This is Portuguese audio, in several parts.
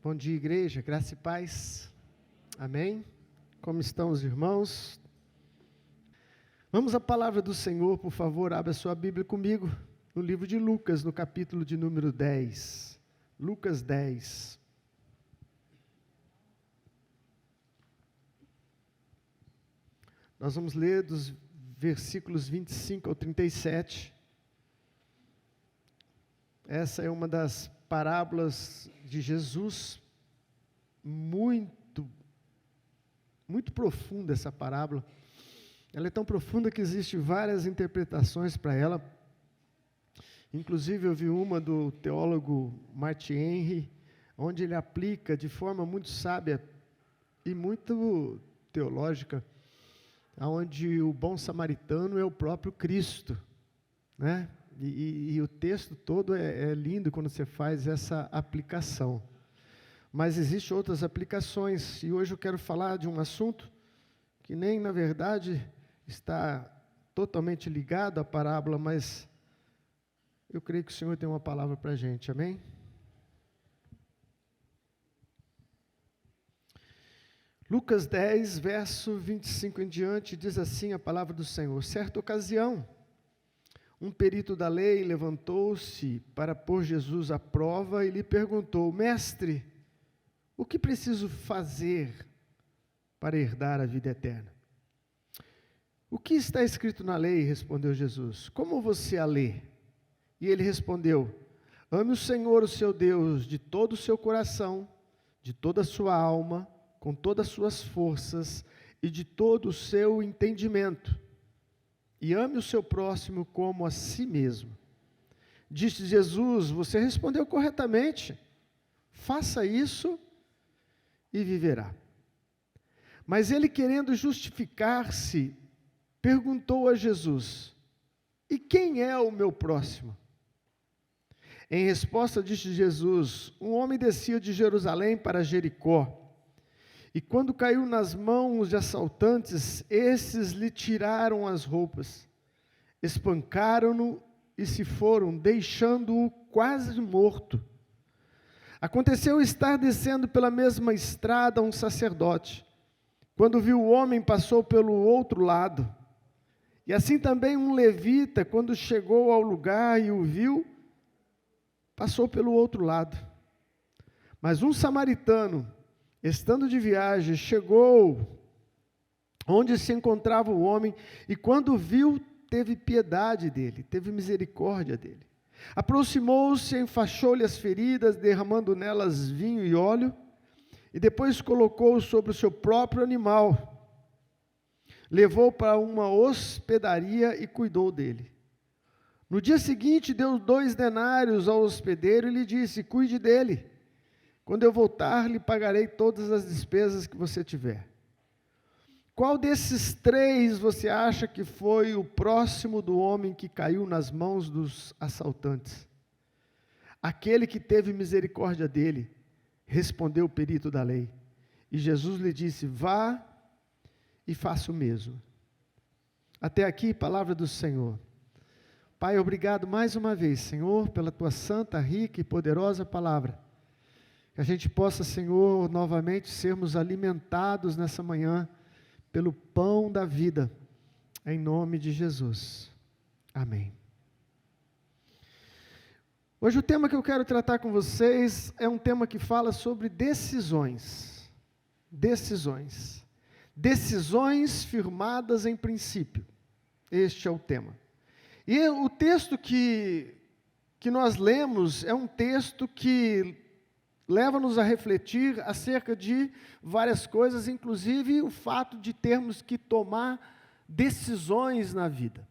Bom dia, igreja, graça e paz, amém? Como estão os irmãos? Vamos à palavra do Senhor, por favor, abra sua Bíblia comigo, no livro de Lucas, no capítulo de número 10, Lucas 10. Nós vamos ler dos versículos 25 ao 37, essa é uma das parábolas de Jesus, muito profunda essa parábola. Ela é tão profunda que existem várias interpretações para ela. Inclusive eu vi uma do teólogo Martin Henry, onde ele aplica de forma muito sábia e muito teológica, onde o bom samaritano é o próprio Cristo, né? E o texto todo é lindo quando você faz essa aplicação. Mas existem outras aplicações, e hoje eu quero falar de um assunto que nem, na verdade, está totalmente ligado à parábola, mas eu creio que o Senhor tem uma palavra para a gente, amém? Lucas 10, verso 25 em diante, diz assim a palavra do Senhor: certa ocasião, um perito da lei levantou-se para pôr Jesus à prova e lhe perguntou: mestre, o que preciso fazer para herdar a vida eterna? O que está escrito na lei? Respondeu Jesus. Como você a lê? E ele respondeu: ame o Senhor, o seu Deus, de todo o seu coração, de toda a sua alma, com todas as suas forças e de todo o seu entendimento. E ame o seu próximo como a si mesmo. Disse Jesus: você respondeu corretamente. Faça isso e viverá. Mas ele, querendo justificar-se, perguntou a Jesus: e quem é o meu próximo? Em resposta disse Jesus: um homem descia de Jerusalém para Jericó, e quando caiu nas mãos de assaltantes, esses lhe tiraram as roupas, espancaram-no e se foram, deixando-o quase morto. Aconteceu estar descendo pela mesma estrada um sacerdote. Quando viu o homem, passou pelo outro lado. E assim também um levita, quando chegou ao lugar e o viu, passou pelo outro lado. Mas um samaritano, estando de viagem, chegou onde se encontrava o homem, e quando viu, teve piedade dele, teve misericórdia dele. Aproximou-se, enfaixou-lhe as feridas, derramando nelas vinho e óleo, e depois colocou-o sobre o seu próprio animal. Levou-o para uma hospedaria e cuidou dele. No dia seguinte, deu 2 denários ao hospedeiro e lhe disse: cuide dele. Quando eu voltar, lhe pagarei todas as despesas que você tiver. Qual desses 3 você acha que foi o próximo do homem que caiu nas mãos dos assaltantes? Aquele que teve misericórdia dele, respondeu o perito da lei. E Jesus lhe disse: vá e faça o mesmo. Até aqui, palavra do Senhor. Pai, obrigado mais uma vez, Senhor, pela tua santa, rica e poderosa palavra. Que a gente possa, Senhor, novamente sermos alimentados nessa manhã pelo pão da vida, em nome de Jesus. Amém. Hoje o tema que eu quero tratar com vocês é um tema que fala sobre decisões. Decisões. Decisões firmadas em princípio. Este é o tema. E o texto que nós lemos é um texto que leva-nos a refletir acerca de várias coisas, inclusive o fato de termos que tomar decisões na vida.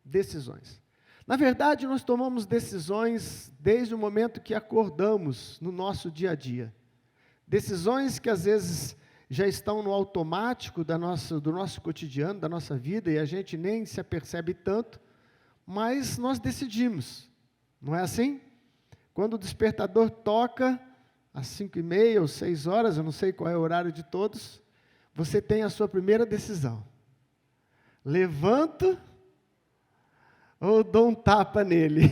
Decisões. Na verdade, nós tomamos decisões desde o momento que acordamos no nosso dia a dia. Decisões que às vezes já estão no automático do nosso cotidiano, da nossa vida, e a gente nem se apercebe tanto, mas nós decidimos. Não é assim? Quando o despertador toca, às 5h30 ou 6 horas, eu não sei qual é o horário de todos, você tem a sua primeira decisão. Levanto ou dou um tapa nele?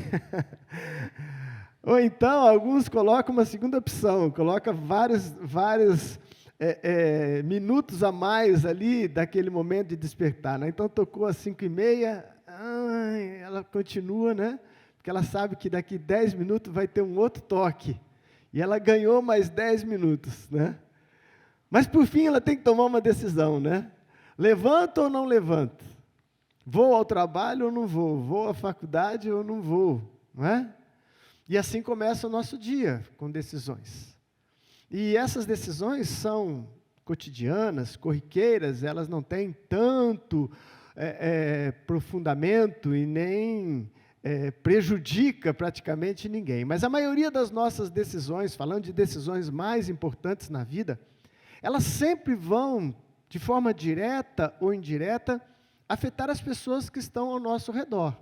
Ou então, alguns colocam uma segunda opção, colocam vários minutos a mais ali daquele momento de despertar, né? Então, tocou às 5h30, ela continua, né? Porque ela sabe que daqui 10 minutos vai ter um outro toque. E ela ganhou mais 10 minutos, né? Mas, por fim, ela tem que tomar uma decisão, né? Levanto ou não levanto? Vou ao trabalho ou não vou? Vou à faculdade ou não vou? Não é? E assim começa o nosso dia, com decisões. E essas decisões são cotidianas, corriqueiras, elas não têm tanto aprofundamento e nem prejudica praticamente ninguém. Mas a maioria das nossas decisões, falando de decisões mais importantes na vida, elas sempre vão, de forma direta ou indireta, afetar as pessoas que estão ao nosso redor.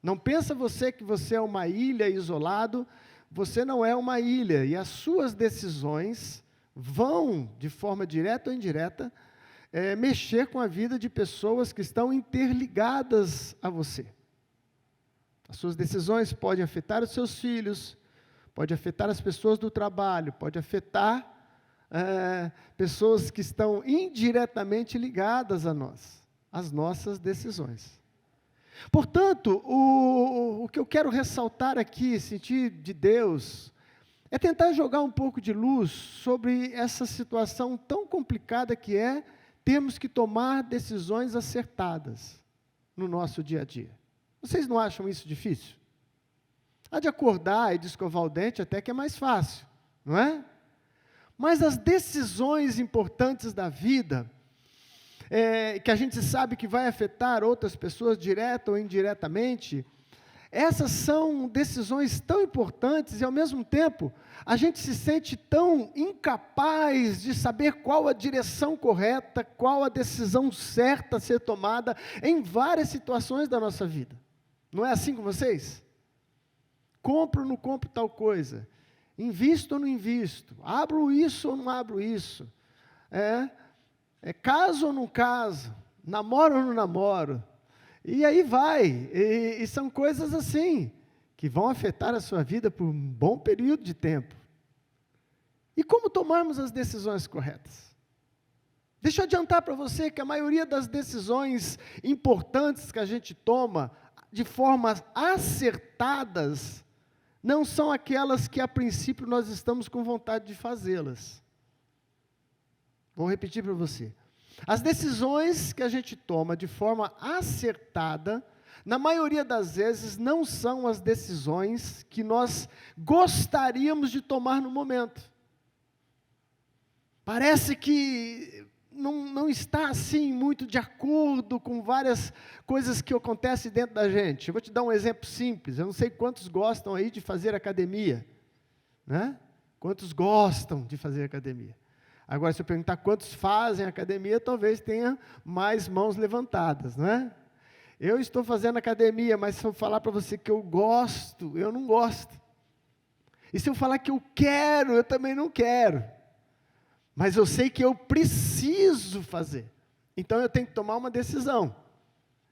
Não pensa você que você é uma ilha isolado, você não é uma ilha, e as suas decisões vão, de forma direta ou indireta, mexer com a vida de pessoas que estão interligadas a você. As suas decisões podem afetar os seus filhos, pode afetar as pessoas do trabalho, pode afetar pessoas que estão indiretamente ligadas a nós, as nossas decisões. Portanto, o que eu quero ressaltar aqui, sentir de Deus, é tentar jogar um pouco de luz sobre essa situação tão complicada que termos que tomar decisões acertadas no nosso dia a dia. Vocês não acham isso difícil? A de acordar e de escovar o dente até que é mais fácil, não é? Mas as decisões importantes da vida, que a gente sabe que vai afetar outras pessoas, direta ou indiretamente, essas são decisões tão importantes e, ao mesmo tempo, a gente se sente tão incapaz de saber qual a direção correta, qual a decisão certa a ser tomada em várias situações da nossa vida. Não é assim com vocês? Compro ou não compro tal coisa? Invisto ou não invisto? Abro isso ou não abro isso? Caso ou não caso? Namoro ou não namoro? E aí vai, e são coisas assim, que vão afetar a sua vida por um bom período de tempo. E como tomarmos as decisões corretas? Deixa eu adiantar para você que a maioria das decisões importantes que a gente toma, de formas acertadas, não são aquelas que a princípio nós estamos com vontade de fazê-las. Vou repetir para você. As decisões que a gente toma de forma acertada, na maioria das vezes, não são as decisões que nós gostaríamos de tomar no momento. Parece que não está assim muito de acordo com várias coisas que acontecem dentro da gente. Eu vou te dar um exemplo simples. Eu não sei quantos gostam aí de fazer academia, né? Quantos gostam de fazer academia? Agora, se eu perguntar quantos fazem academia, talvez tenha mais mãos levantadas, não é? Eu estou fazendo academia, mas se eu falar para você que eu gosto, eu não gosto. E se eu falar que eu quero, eu também não quero. Mas eu sei que eu preciso fazer. Então eu tenho que tomar uma decisão.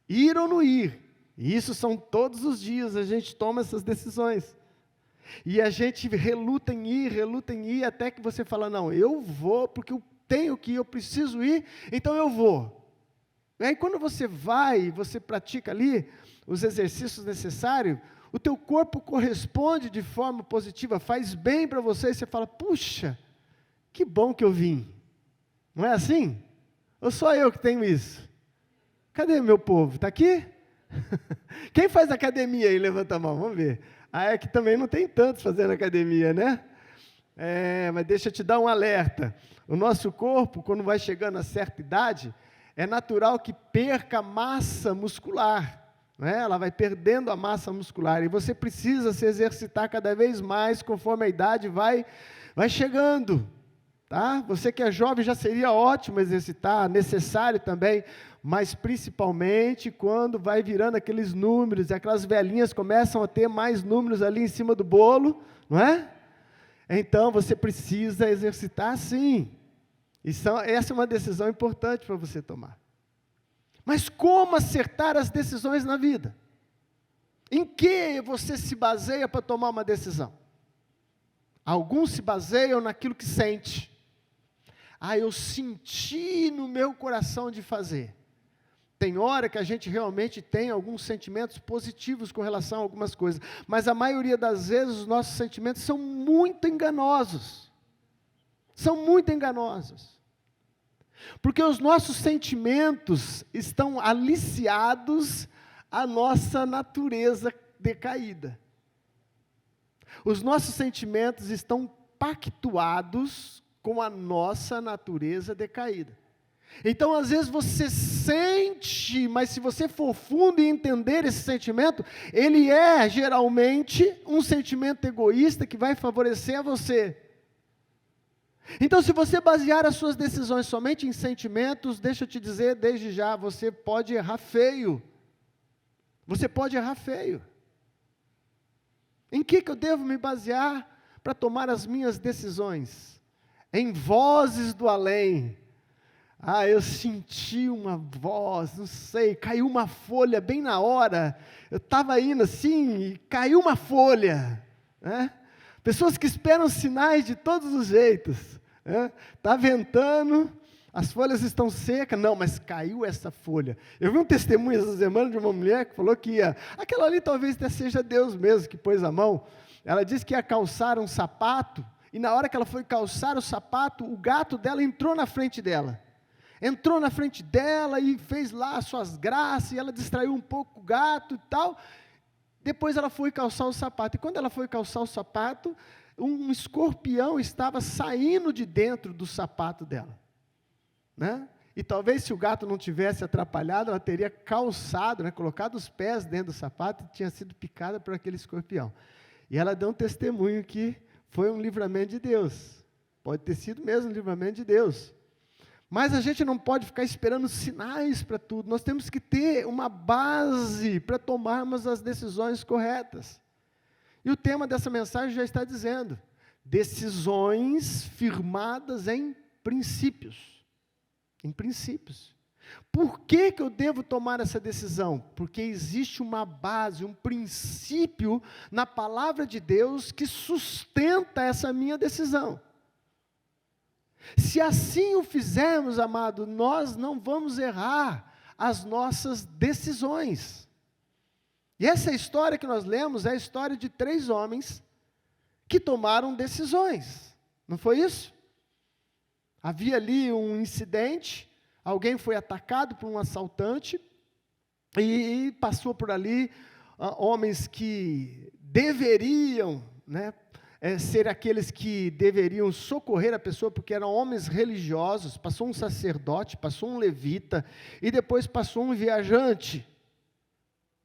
Ir ou não ir. E isso são todos os dias, a gente toma essas decisões. E a gente reluta em ir, até que você fala, não, eu vou, porque eu tenho que ir, eu preciso ir, então eu vou. E aí quando você vai, você pratica ali os exercícios necessários, o teu corpo corresponde de forma positiva, faz bem para você, e você fala, puxa, que bom que eu vim. Não é assim? Ou só eu que tenho isso? Cadê meu povo? Está aqui? Quem faz academia aí? Levanta a mão, vamos ver. É que também não tem tantos fazendo academia, né? Mas deixa eu te dar um alerta. O nosso corpo, quando vai chegando a certa idade, é natural que perca massa muscular. Né? Ela vai perdendo a massa muscular. E você precisa se exercitar cada vez mais conforme a idade vai chegando. Tá? Você que é jovem já seria ótimo exercitar, necessário também, mas principalmente quando vai virando aqueles números, e aquelas velhinhas começam a ter mais números ali em cima do bolo, não é? Então você precisa exercitar sim. Essa é uma decisão importante para você tomar. Mas como acertar as decisões na vida? Em que você se baseia para tomar uma decisão? Alguns se baseiam naquilo que sente. Eu senti no meu coração de fazer. Tem hora que a gente realmente tem alguns sentimentos positivos com relação a algumas coisas, mas a maioria das vezes os nossos sentimentos são muito enganosos. São muito enganosos. Porque os nossos sentimentos estão aliciados à nossa natureza decaída. Os nossos sentimentos estão pactuados com a nossa natureza decaída. Então, às vezes você sente, mas se você for fundo e entender esse sentimento, ele é geralmente um sentimento egoísta que vai favorecer a você. Então, se você basear as suas decisões somente em sentimentos, deixa eu te dizer desde já, você pode errar feio. Você pode errar feio. Em que eu devo me basear para tomar as minhas decisões? Em vozes do além. Eu senti uma voz, não sei, caiu uma folha bem na hora. Eu estava indo assim e caiu uma folha. Né? Pessoas que esperam sinais de todos os jeitos. Está ventando, as folhas estão secas. Não, mas caiu essa folha. Eu vi um testemunho essa semana de uma mulher que falou que aquela ali talvez até seja Deus mesmo que pôs a mão. Ela disse que ia calçar um sapato, e na hora que ela foi calçar o sapato, o gato dela entrou na frente dela. Entrou na frente dela e fez lá as suas graças, e ela distraiu um pouco o gato e tal. Depois ela foi calçar o sapato, e quando ela foi calçar o sapato, um escorpião estava saindo de dentro do sapato dela. Né? E talvez se o gato não tivesse atrapalhado, ela teria calçado, colocado os pés dentro do sapato e tinha sido picada por aquele escorpião. E ela deu um testemunho que foi um livramento de Deus. Pode ter sido mesmo um livramento de Deus. Mas a gente não pode ficar esperando sinais para tudo. Nós temos que ter uma base para tomarmos as decisões corretas. E o tema dessa mensagem já está dizendo: decisões firmadas em princípios. Em princípios. Por que eu devo tomar essa decisão? Porque existe uma base, um princípio na palavra de Deus que sustenta essa minha decisão. Se assim o fizermos, amado, nós não vamos errar as nossas decisões. E essa história que nós lemos é a história de 3 homens que tomaram decisões. Não foi isso? Havia ali um incidente, alguém foi atacado por um assaltante, e passou por ali homens que deveriam, ser aqueles que deveriam socorrer a pessoa, porque eram homens religiosos. Passou um sacerdote, passou um levita, e depois passou um viajante.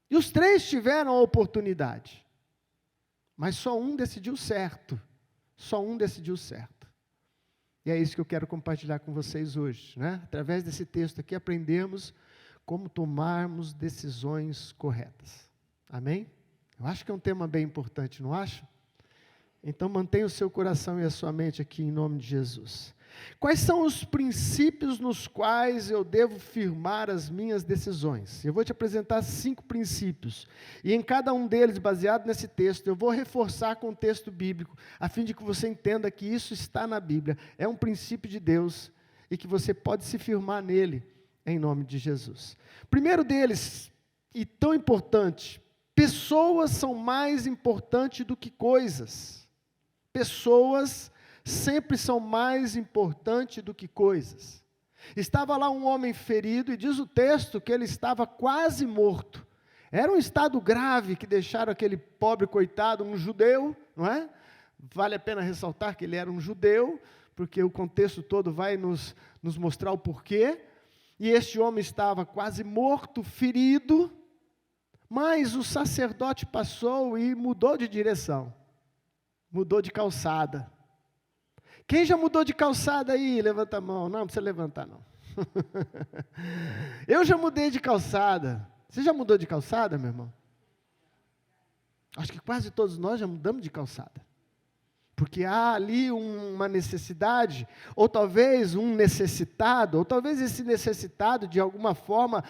E os 3 tiveram a oportunidade, mas só um decidiu certo. Só um decidiu certo. E é isso que eu quero compartilhar com vocês hoje. Através desse texto aqui, aprendemos como tomarmos decisões corretas. Amém? Eu acho que é um tema bem importante, não acha? Então mantenha o seu coração e a sua mente aqui em nome de Jesus. Quais são os princípios nos quais eu devo firmar as minhas decisões? Eu vou te apresentar 5 princípios, e em cada um deles, baseado nesse texto, eu vou reforçar com o texto bíblico, a fim de que você entenda que isso está na Bíblia, é um princípio de Deus, e que você pode se firmar nele, em nome de Jesus. Primeiro deles, e tão importante, pessoas são mais importantes do que coisas. Pessoas sempre são mais importantes do que coisas. Estava lá um homem ferido, e diz o texto que ele estava quase morto. Era um estado grave que deixaram aquele pobre coitado, um judeu, não é? Vale a pena ressaltar que ele era um judeu, porque o contexto todo vai nos mostrar o porquê. E este homem estava quase morto, ferido, mas o sacerdote passou e mudou de direção. Mudou de calçada. Quem já mudou de calçada aí? Levanta a mão. Não precisa levantar, não. Eu já mudei de calçada. Você já mudou de calçada, meu irmão? Acho que quase todos nós já mudamos de calçada. porque há ali uma necessidade, ou talvez um necessitado, ou talvez esse necessitado de alguma forma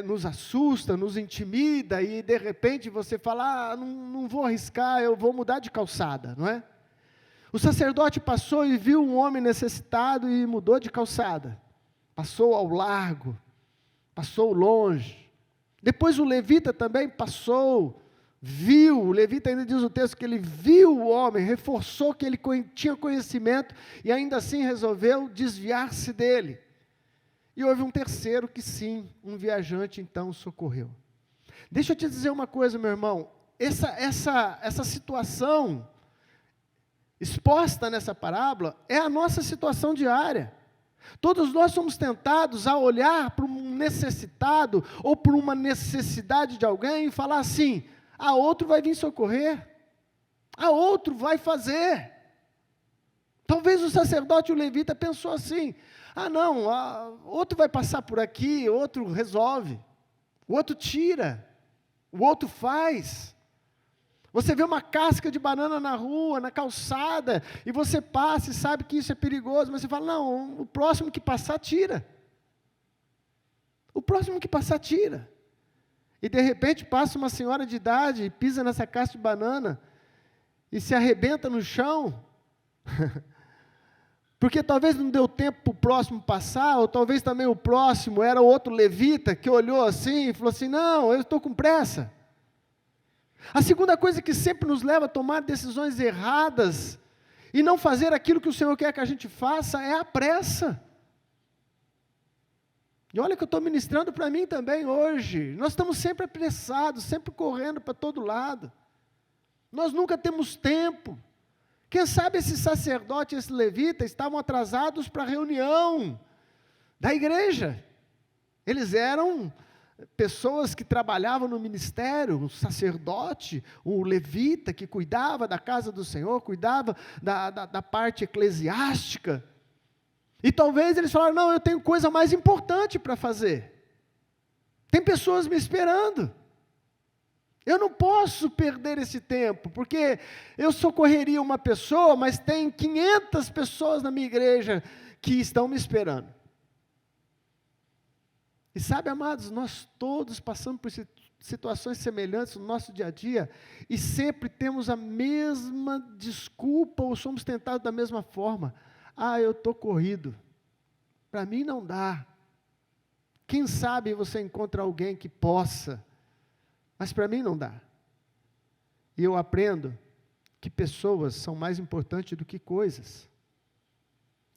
nos assusta, nos intimida, e de repente você fala, não vou arriscar, eu vou mudar de calçada, não é? O sacerdote passou e viu um homem necessitado e mudou de calçada, passou ao largo, passou longe. Depois o levita também passou, viu, o levita ainda diz o texto que ele viu o homem, reforçou que ele tinha conhecimento e ainda assim resolveu desviar-se dele. E houve um terceiro que sim, um viajante então socorreu. Deixa eu te dizer uma coisa, meu irmão, essa situação exposta nessa parábola é a nossa situação diária. Todos nós somos tentados a olhar para um necessitado ou por uma necessidade de alguém e falar assim, outro vai vir socorrer, outro vai fazer. Talvez o sacerdote e o levita pensou assim, outro vai passar por aqui, outro resolve, o outro tira, o outro faz. Você vê uma casca de banana na rua, na calçada, e você passa e sabe que isso é perigoso, mas você fala, não, o próximo que passar, tira. O próximo que passar, tira. E de repente passa uma senhora de idade, e pisa nessa casca de banana, e se arrebenta no chão, porque talvez não deu tempo para o próximo passar, ou talvez também o próximo era o outro levita, que olhou assim, e falou assim, não, eu estou com pressa. A segunda coisa que sempre nos leva a tomar decisões erradas e não fazer aquilo que o Senhor quer que a gente faça é a pressa. E olha que eu estou ministrando para mim também hoje. Nós estamos sempre apressados, sempre correndo para todo lado. Nós nunca temos tempo. Quem sabe esse sacerdote e esse levita estavam atrasados para a reunião da igreja. Eles eram pessoas que trabalhavam no ministério, o sacerdote, o levita que cuidava da casa do Senhor, cuidava da parte eclesiástica, e talvez eles falaram, não, eu tenho coisa mais importante para fazer, tem pessoas me esperando, eu não posso perder esse tempo, porque eu socorreria uma pessoa, mas tem 500 pessoas na minha igreja que estão me esperando. E sabe, amados, nós todos passamos por situações semelhantes no nosso dia a dia, e sempre temos a mesma desculpa, ou somos tentados da mesma forma. Eu estou corrido, para mim não dá. Quem sabe você encontra alguém que possa, mas para mim não dá. E eu aprendo que pessoas são mais importantes do que coisas.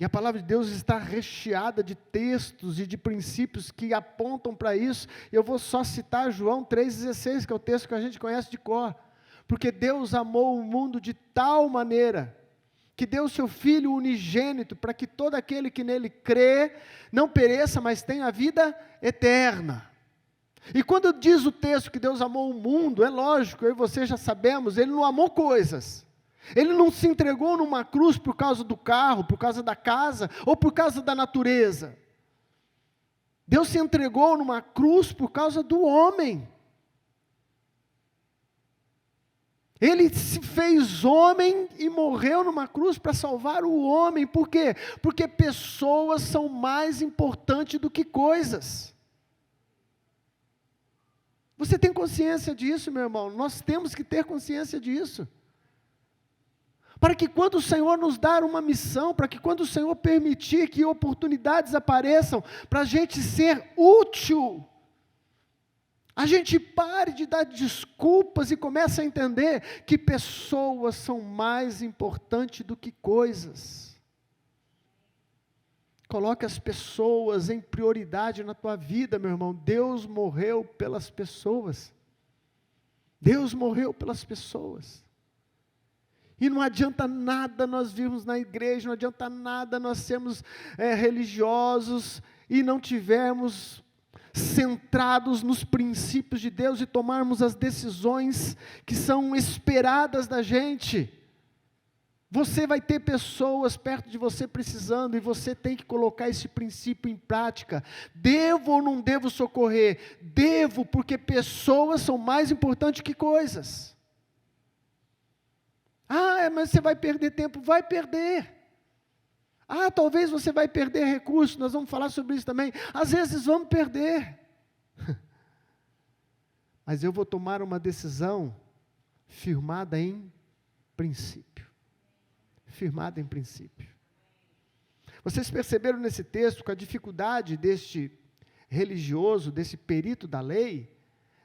E a palavra de Deus está recheada de textos e de princípios que apontam para isso. Eu vou só citar João 3,16, que é o texto que a gente conhece de cor. Porque Deus amou o mundo de tal maneira, que deu o seu Filho unigênito, para que todo aquele que nele crê, não pereça, mas tenha a vida eterna. E quando diz o texto que Deus amou o mundo, é lógico, eu e você já sabemos, Ele não amou coisas. Ele não se entregou numa cruz por causa do carro, por causa da casa, ou por causa da natureza. Deus se entregou numa cruz por causa do homem. Ele se fez homem e morreu numa cruz para salvar o homem. Por quê? Porque pessoas são mais importantes do que coisas. Você tem consciência disso, meu irmão? Nós temos que ter consciência disso. Para que quando o Senhor nos dar uma missão, para que quando o Senhor permitir que oportunidades apareçam, para a gente ser útil, a gente pare de dar desculpas e comece a entender que pessoas são mais importantes do que coisas. Coloque as pessoas em prioridade na tua vida, meu irmão. Deus morreu pelas pessoas. Deus morreu pelas pessoas. E não adianta nada nós virmos na igreja, não adianta nada nós sermos religiosos e não tivermos centrados nos princípios de Deus e tomarmos as decisões que são esperadas da gente. Você vai ter pessoas perto de você precisando e você tem que colocar esse princípio em prática. Devo ou não devo socorrer? Devo, porque pessoas são mais importantes que coisas. Mas você vai perder tempo. Vai perder. Talvez você vai perder recursos. Nós vamos falar sobre isso também. Às vezes vamos perder. Mas eu vou tomar uma decisão firmada em princípio. Firmada em princípio. Vocês perceberam nesse texto que a dificuldade deste religioso, desse perito da lei,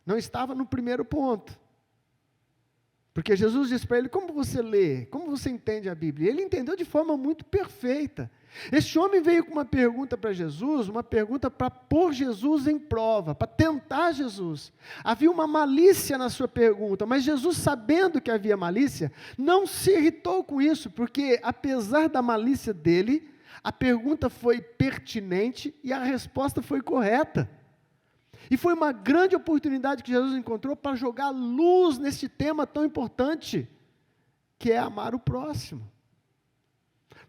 não estava no primeiro ponto. Porque Jesus disse para ele: como você lê? Como você entende a Bíblia? Ele entendeu de forma muito perfeita. Este homem veio com uma pergunta para Jesus, uma pergunta para pôr Jesus em prova, para tentar Jesus. Havia uma malícia na sua pergunta, mas Jesus, sabendo que havia malícia, não se irritou com isso, porque apesar da malícia dele, a pergunta foi pertinente e a resposta foi correta. E foi uma grande oportunidade que Jesus encontrou para jogar luz nesse tema tão importante, que é amar o próximo.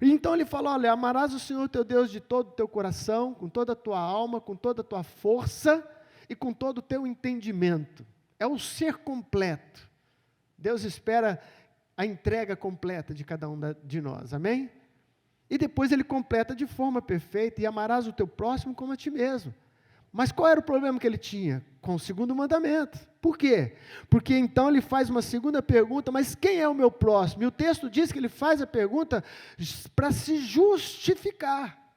E então ele falou: olha, amarás o Senhor teu Deus de todo o teu coração, com toda a tua alma, com toda a tua força e com todo o teu entendimento. É o ser completo. Deus espera a entrega completa de cada um de nós, amém? E depois ele completa de forma perfeita: e amarás o teu próximo como a ti mesmo. Mas qual era o problema que ele tinha? Com o segundo mandamento. Por quê? Porque então ele faz uma segunda pergunta: mas quem é o meu próximo? E o texto diz que ele faz a pergunta para se justificar.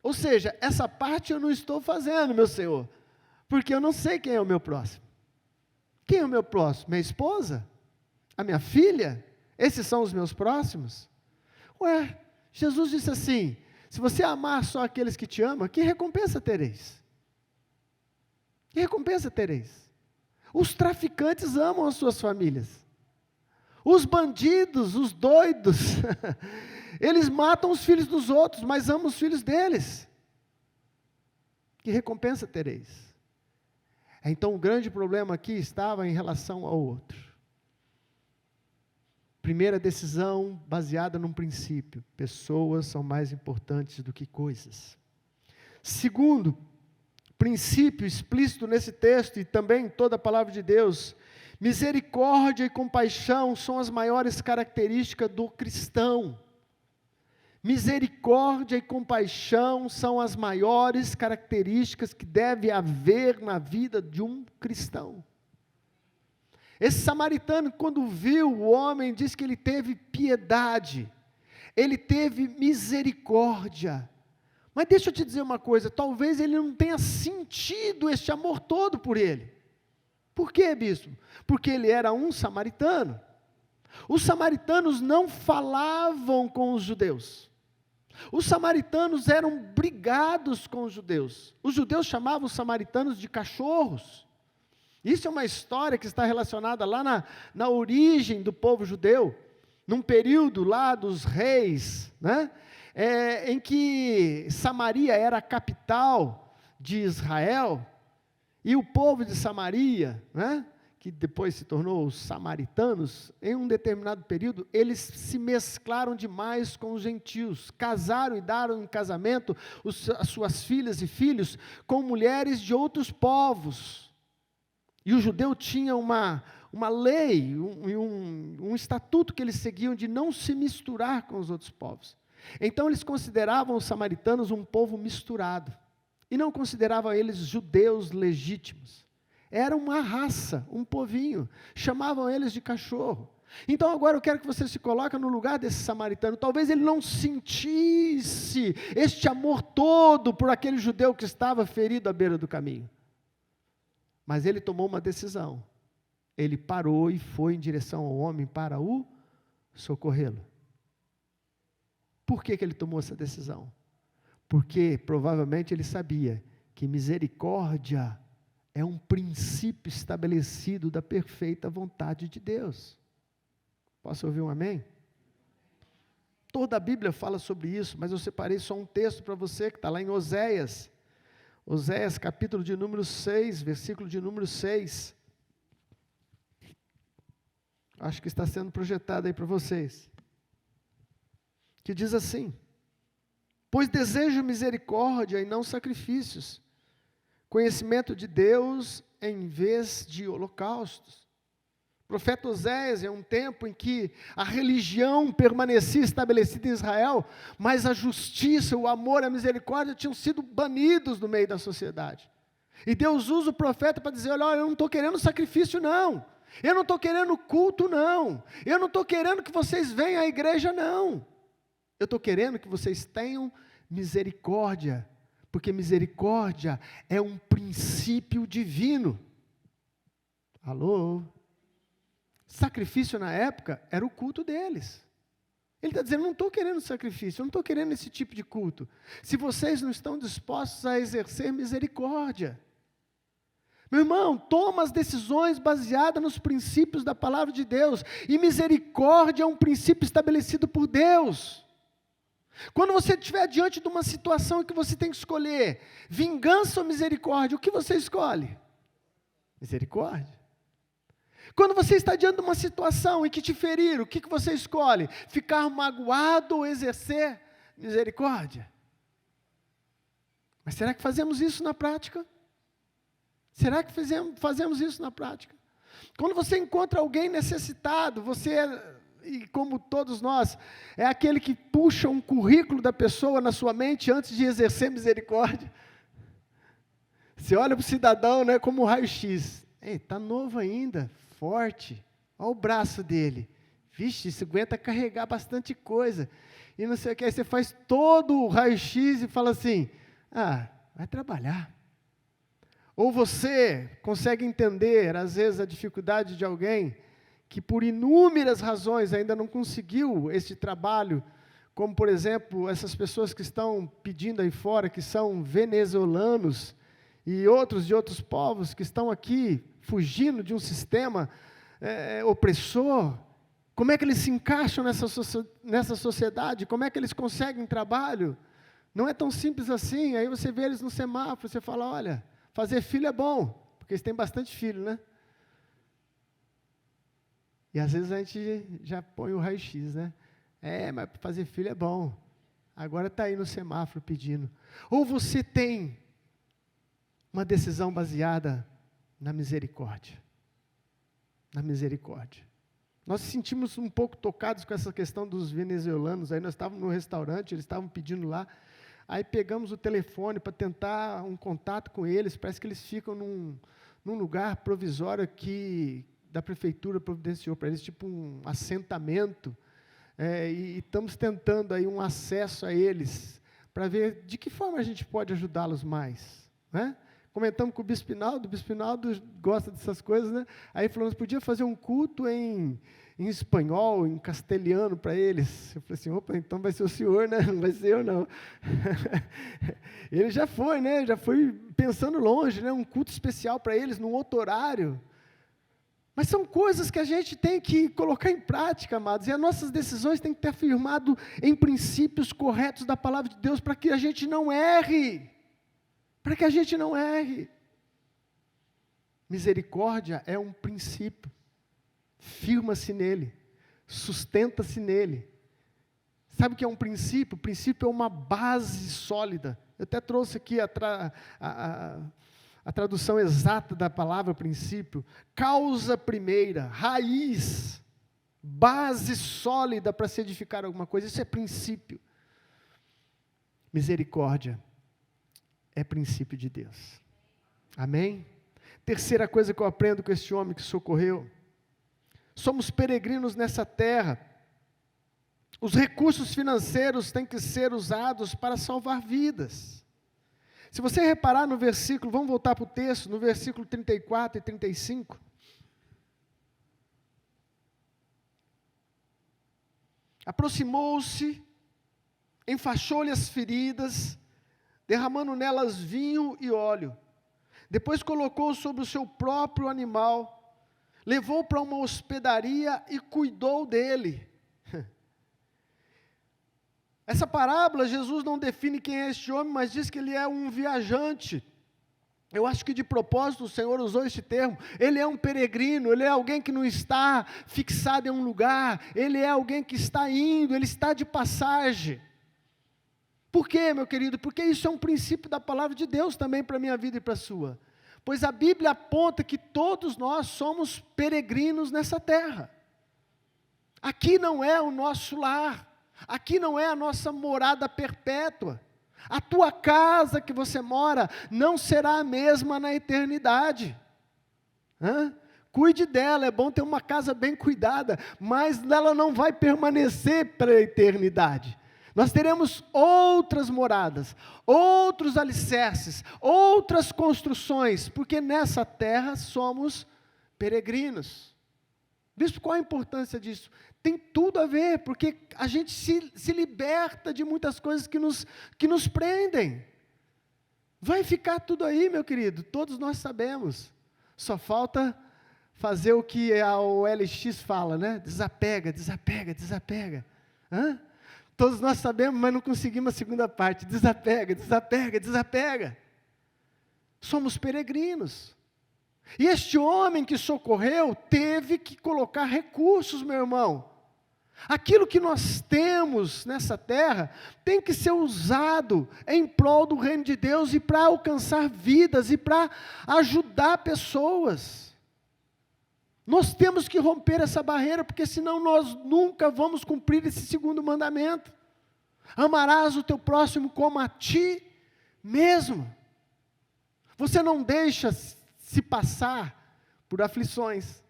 Ou seja, essa parte eu não estou fazendo, meu Senhor, porque eu não sei quem é o meu próximo. Quem é o meu próximo? Minha esposa? A minha filha? Esses são os meus próximos? Jesus disse assim: se você amar só aqueles que te amam, que recompensa tereis? Que recompensa tereis? Os traficantes amam as suas famílias. Os bandidos, os doidos, eles matam os filhos dos outros, mas amam os filhos deles. Que recompensa tereis? Então o grande problema aqui estava em relação ao outro. Primeira decisão baseada num princípio: pessoas são mais importantes do que coisas. Segundo princípio explícito nesse texto e também em toda a palavra de Deus: misericórdia e compaixão são as maiores características do cristão. Misericórdia e compaixão são as maiores características que deve haver na vida de um cristão. Esse samaritano, quando viu o homem, diz que ele teve piedade, ele teve misericórdia. Mas deixa eu te dizer uma coisa: talvez ele não tenha sentido este amor todo por ele. Por quê, bispo? Porque ele era um samaritano. Os samaritanos não falavam com os judeus. Os samaritanos eram brigados com os judeus. Os judeus chamavam os samaritanos de cachorros. Isso é uma história que está relacionada lá na origem do povo judeu, num período lá dos reis, né? Em que Samaria era a capital de Israel, e o povo de Samaria, né, que depois se tornou os samaritanos, em um determinado período, eles se mesclaram demais com os gentios, casaram e deram em casamento as suas filhas e filhos com mulheres de outros povos. E o judeu tinha uma lei, um estatuto que eles seguiam de não se misturar com os outros povos. Então eles consideravam os samaritanos um povo misturado, e não consideravam eles judeus legítimos. Era uma raça, um povinho, chamavam eles de cachorro. Então agora eu quero que você se coloque no lugar desse samaritano. Talvez ele não sentisse este amor todo por aquele judeu que estava ferido à beira do caminho. Mas ele tomou uma decisão. Ele parou e foi em direção ao homem para o socorrê-lo. Por que ele tomou essa decisão? Porque provavelmente ele sabia que misericórdia é um princípio estabelecido da perfeita vontade de Deus. Posso ouvir um amém? Toda a Bíblia fala sobre isso, mas eu separei só um texto para você, que está lá em Oséias. Oséias, capítulo de número 6, versículo de número 6. Acho que está sendo projetado aí para vocês. Que diz assim: pois desejo misericórdia e não sacrifícios, conhecimento de Deus em vez de holocaustos. profeta Oséias é um tempo em que a religião permanecia estabelecida em Israel, mas a justiça, o amor, a misericórdia tinham sido banidos do meio da sociedade. E Deus usa o profeta para dizer, olha, eu não estou querendo sacrifício não, eu não estou querendo culto não, eu não estou querendo que vocês venham à igreja não, eu estou querendo que vocês tenham misericórdia, porque misericórdia é um princípio divino. Alô? Sacrifício na época era o culto deles. Ele está dizendo, não estou querendo sacrifício, eu não estou querendo esse tipo de culto. Se vocês não estão dispostos a exercer misericórdia. Meu irmão, toma as decisões baseadas nos princípios da palavra de Deus. E misericórdia é um princípio estabelecido por Deus. Quando você estiver diante de uma situação em que você tem que escolher vingança ou misericórdia, o que você escolhe? Misericórdia. Quando você está diante de uma situação em que te feriram, o que você escolhe? Ficar magoado ou exercer misericórdia? Mas será que fazemos isso na prática? Será que fazemos isso na prática? Quando você encontra alguém necessitado, você, e como todos nós, é aquele que puxa um currículo da pessoa na sua mente antes de exercer misericórdia. Você olha para o cidadão, né, como um raio-x. Está novo ainda, forte, olha o braço dele, vixe, isso aguenta carregar bastante coisa, e não sei o que, aí você faz todo o raio-x e fala assim, vai trabalhar. Ou você consegue entender, às vezes, a dificuldade de alguém, que por inúmeras razões ainda não conseguiu esse trabalho, como por exemplo, essas pessoas que estão pedindo aí fora, que são venezuelanos, e outros de outros povos que estão aqui, fugindo de um sistema opressor, como é que eles se encaixam nessa sociedade, como é que eles conseguem trabalho? Não é tão simples assim. Aí você vê eles no semáforo, você fala, olha, fazer filho é bom, porque eles têm bastante filho, né? E às vezes a gente já põe o raio-x, né? Mas fazer filho é bom, agora está aí no semáforo pedindo. Ou você tem uma decisão baseada na misericórdia. Na misericórdia. Nós nos sentimos um pouco tocados com essa questão dos venezuelanos. Aí nós estávamos no restaurante, eles estavam pedindo lá. Aí pegamos o telefone para tentar um contato com eles. Parece que eles ficam num lugar provisório que da prefeitura providenciou para eles, tipo um assentamento. E estamos tentando aí um acesso a eles, para ver de que forma a gente pode ajudá-los mais, né? Comentamos com o Bispo Pinaldo gosta dessas coisas, né? Aí falamos, podia fazer um culto em espanhol, em castelhano para eles. Eu falei assim, opa, então vai ser o senhor, né? Não vai ser eu, não. Ele já foi, né? Já foi pensando longe, né? Um culto especial para eles, num outro horário. Mas são coisas que a gente tem que colocar em prática, amados, e as nossas decisões têm que ter afirmado em princípios corretos da palavra de Deus, para que a gente não erre. Para que a gente não erre. Misericórdia é um princípio. Firma-se nele. Sustenta-se nele. Sabe o que é um princípio? O princípio é uma base sólida. Eu até trouxe aqui a tradução exata da palavra princípio. Causa primeira, raiz, base sólida para se edificar alguma coisa. Isso é princípio. Misericórdia é princípio de Deus. Amém? Terceira coisa que eu aprendo com esse homem que socorreu. Somos peregrinos nessa terra. Os recursos financeiros têm que ser usados para salvar vidas. Se você reparar no versículo, vamos voltar para o texto, no versículo 34 e 35. Aproximou-se, enfaixou-lhe as feridas, derramando nelas vinho e óleo. Depois colocou sobre o seu próprio animal, levou para uma hospedaria e cuidou dele. Essa parábola, Jesus não define quem é este homem, mas diz que ele é um viajante. Eu acho que de propósito o Senhor usou este termo. Ele é um peregrino, ele é alguém que não está fixado em um lugar, ele é alguém que está indo, ele está de passagem. Por quê, meu querido? Porque isso é um princípio da palavra de Deus também para a minha vida e para a sua. Pois a Bíblia aponta que todos nós somos peregrinos nessa terra. Aqui não é o nosso lar, aqui não é a nossa morada perpétua. A tua casa que você mora não será a mesma na eternidade. Cuide dela, é bom ter uma casa bem cuidada, mas ela não vai permanecer para a eternidade. Nós teremos outras moradas, outros alicerces, outras construções, porque nessa terra somos peregrinos. Bispo, qual a importância disso? Tem tudo a ver, porque a gente se liberta de muitas coisas que nos prendem. Vai ficar tudo aí, meu querido, todos nós sabemos. Só falta fazer o que a OLX fala, né? Desapega, desapega, desapega. Todos nós sabemos, mas não conseguimos a segunda parte. Desapega, desapega, desapega. Somos peregrinos. E este homem que socorreu teve que colocar recursos, meu irmão. Aquilo que nós temos nessa terra tem que ser usado em prol do reino de Deus e para alcançar vidas e para ajudar pessoas. Nós temos que romper essa barreira, porque senão nós nunca vamos cumprir esse segundo mandamento. Amarás o teu próximo como a ti mesmo. Você não deixa se passar por aflições.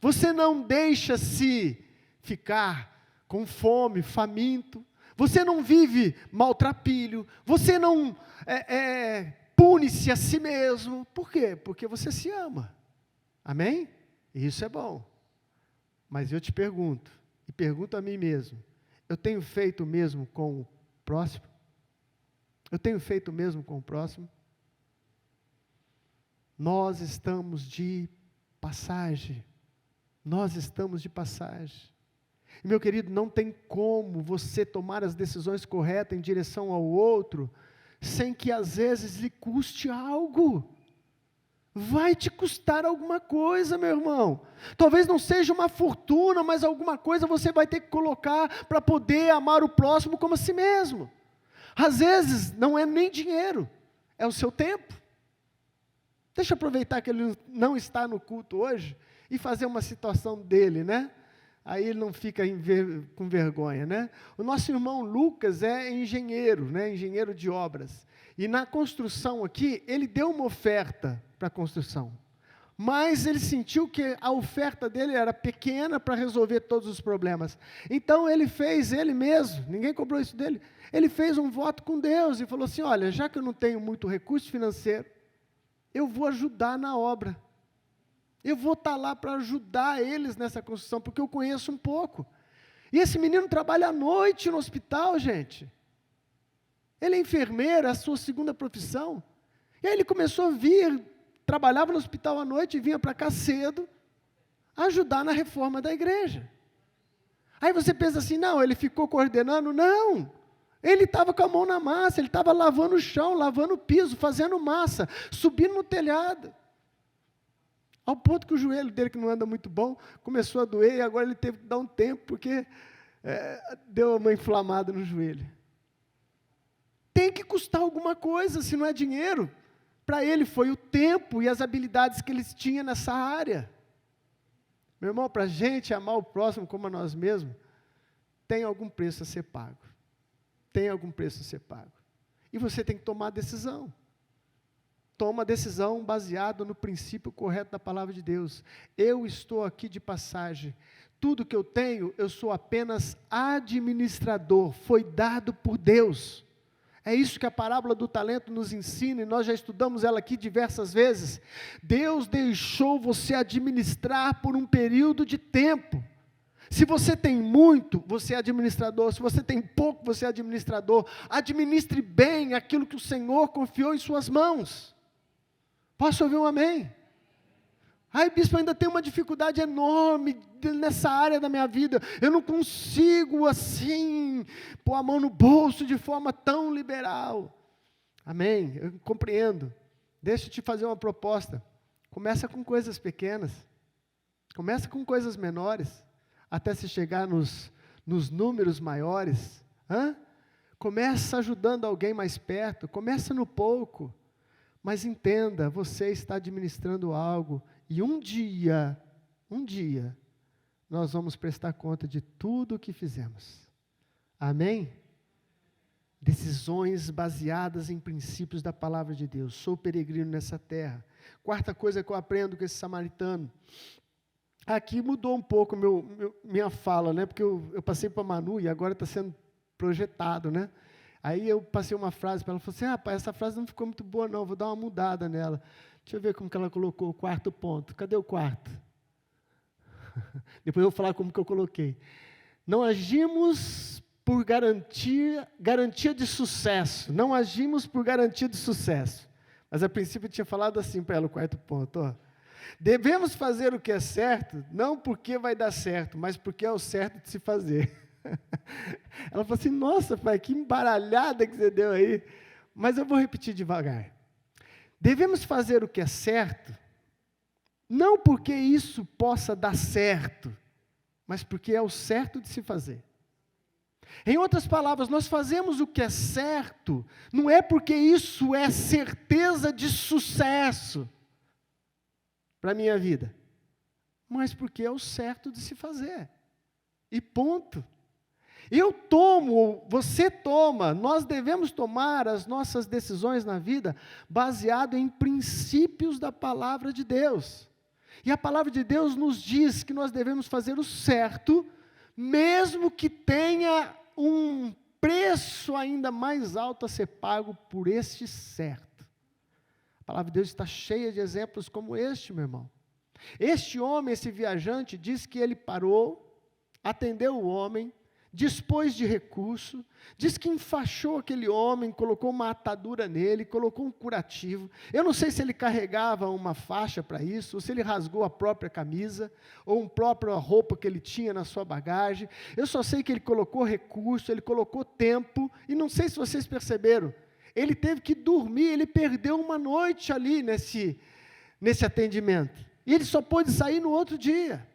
Você não deixa se ficar com fome, faminto. Você não vive maltrapilho. Você não pune-se a si mesmo. Por quê? Porque você se ama. Amém? Isso é bom, mas eu te pergunto, e pergunto a mim mesmo, eu tenho feito o mesmo com o próximo? Eu tenho feito o mesmo com o próximo? Nós estamos de passagem, e meu querido, não tem como você tomar as decisões corretas em direção ao outro, sem que às vezes lhe custe algo. Vai te custar alguma coisa, meu irmão. Talvez não seja uma fortuna, mas alguma coisa você vai ter que colocar para poder amar o próximo como a si mesmo. Às vezes não é nem dinheiro, é o seu tempo. Deixa eu aproveitar que ele não está no culto hoje e fazer uma situação dele, né? Aí ele não fica com vergonha, né? O nosso irmão Lucas é engenheiro, né? Engenheiro de obras. E na construção aqui, ele deu uma oferta para a construção. Mas ele sentiu que a oferta dele era pequena para resolver todos os problemas. Então ele fez, ele mesmo, ninguém cobrou isso dele, ele fez um voto com Deus e falou assim, olha, já que eu não tenho muito recurso financeiro, eu vou ajudar na obra. Eu vou estar lá para ajudar eles nessa construção, porque eu conheço um pouco. E esse menino trabalha à noite no hospital, gente. Ele é enfermeiro, é a sua segunda profissão. E aí ele começou a vir, trabalhava no hospital à noite e vinha para cá cedo, ajudar na reforma da igreja. Aí você pensa assim, não, ele ficou coordenando? Não, ele estava com a mão na massa, ele estava lavando o chão, lavando o piso, fazendo massa, subindo no telhado. Ao ponto que o joelho dele, que não anda muito bom, começou a doer, e agora ele teve que dar um tempo, porque deu uma inflamada no joelho. Tem que custar alguma coisa, se não é dinheiro. Para ele foi o tempo e as habilidades que ele tinha nessa área. Meu irmão, para a gente amar o próximo como a nós mesmos, tem algum preço a ser pago. Tem algum preço a ser pago. E você tem que tomar a decisão. Toma a decisão baseada no princípio correto da palavra de Deus. Eu estou aqui de passagem. Tudo que eu tenho, eu sou apenas administrador. Foi dado por Deus. É isso que a parábola do talento nos ensina, e nós já estudamos ela aqui diversas vezes. Deus deixou você administrar por um período de tempo. Se você tem muito, você é administrador. Se você tem pouco, você é administrador. Administre bem aquilo que o Senhor confiou em suas mãos. Posso ouvir um amém? Ai, bispo, eu ainda tenho uma dificuldade enorme nessa área da minha vida. Eu não consigo, assim, pôr a mão no bolso de forma tão liberal. Amém? Eu compreendo. Deixa eu te fazer uma proposta. Começa com coisas pequenas. Começa com coisas menores, até se chegar nos números maiores. Começa ajudando alguém mais perto. Começa no pouco. Mas entenda, você está administrando algo, e um dia, nós vamos prestar conta de tudo o que fizemos. Amém? Decisões baseadas em princípios da palavra de Deus. Sou peregrino nessa terra. Quarta coisa que eu aprendo com esse samaritano. Aqui mudou um pouco minha fala, né? Porque eu passei para a Manu e agora está sendo projetado, né? Aí eu passei uma frase para ela, falou assim, rapaz, essa frase não ficou muito boa não, vou dar uma mudada nela. Deixa eu ver como que ela colocou o quarto ponto. Cadê o quarto? Depois eu vou falar como que eu coloquei. Não agimos por garantia de sucesso. Não agimos por garantia de sucesso. Mas a princípio eu tinha falado assim para ela o quarto ponto. Ó. Devemos fazer o que é certo, não porque vai dar certo, mas porque é o certo de se fazer. Ela falou assim, nossa pai, que embaralhada que você deu aí. Mas eu vou repetir devagar. Devemos fazer o que é certo, não porque isso possa dar certo, mas porque é o certo de se fazer. Em outras palavras, nós fazemos o que é certo, não é porque isso é certeza de sucesso para a minha vida, mas porque é o certo de se fazer. E ponto. Eu tomo, você toma, nós devemos tomar as nossas decisões na vida baseado em princípios da palavra de Deus. E a palavra de Deus nos diz que nós devemos fazer o certo, mesmo que tenha um preço ainda mais alto a ser pago por este certo. A palavra de Deus está cheia de exemplos como este, meu irmão. Este homem, esse viajante, diz que ele parou, atendeu o homem, dispôs de recurso, diz que enfaixou aquele homem, colocou uma atadura nele, colocou um curativo. Eu não sei se ele carregava uma faixa para isso, ou se ele rasgou a própria camisa, ou uma própria roupa que ele tinha na sua bagagem. Eu só sei que ele colocou recurso, ele colocou tempo, e não sei se vocês perceberam, ele teve que dormir, ele perdeu uma noite ali nesse atendimento. E ele só pôde sair no outro dia.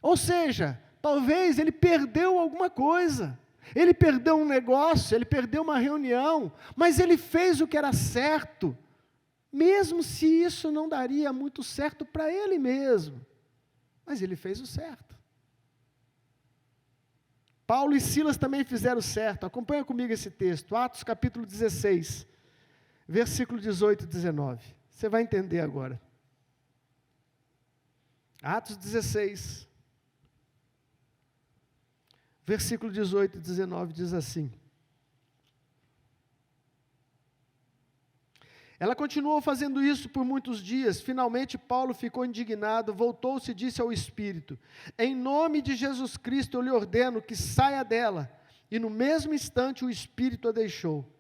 Ou seja, talvez ele perdeu alguma coisa, ele perdeu um negócio, ele perdeu uma reunião, mas ele fez o que era certo, mesmo se isso não daria muito certo para ele mesmo, mas ele fez o certo. Paulo e Silas também fizeram certo, acompanha comigo esse texto, Atos capítulo 16, versículo 18 e 19, você vai entender agora. Atos 16, versículo 18 e 19 diz assim. Ela continuou fazendo isso por muitos dias. Finalmente Paulo ficou indignado, voltou-se e disse ao Espírito, em nome de Jesus Cristo eu lhe ordeno que saia dela. E no mesmo instante o Espírito a deixou.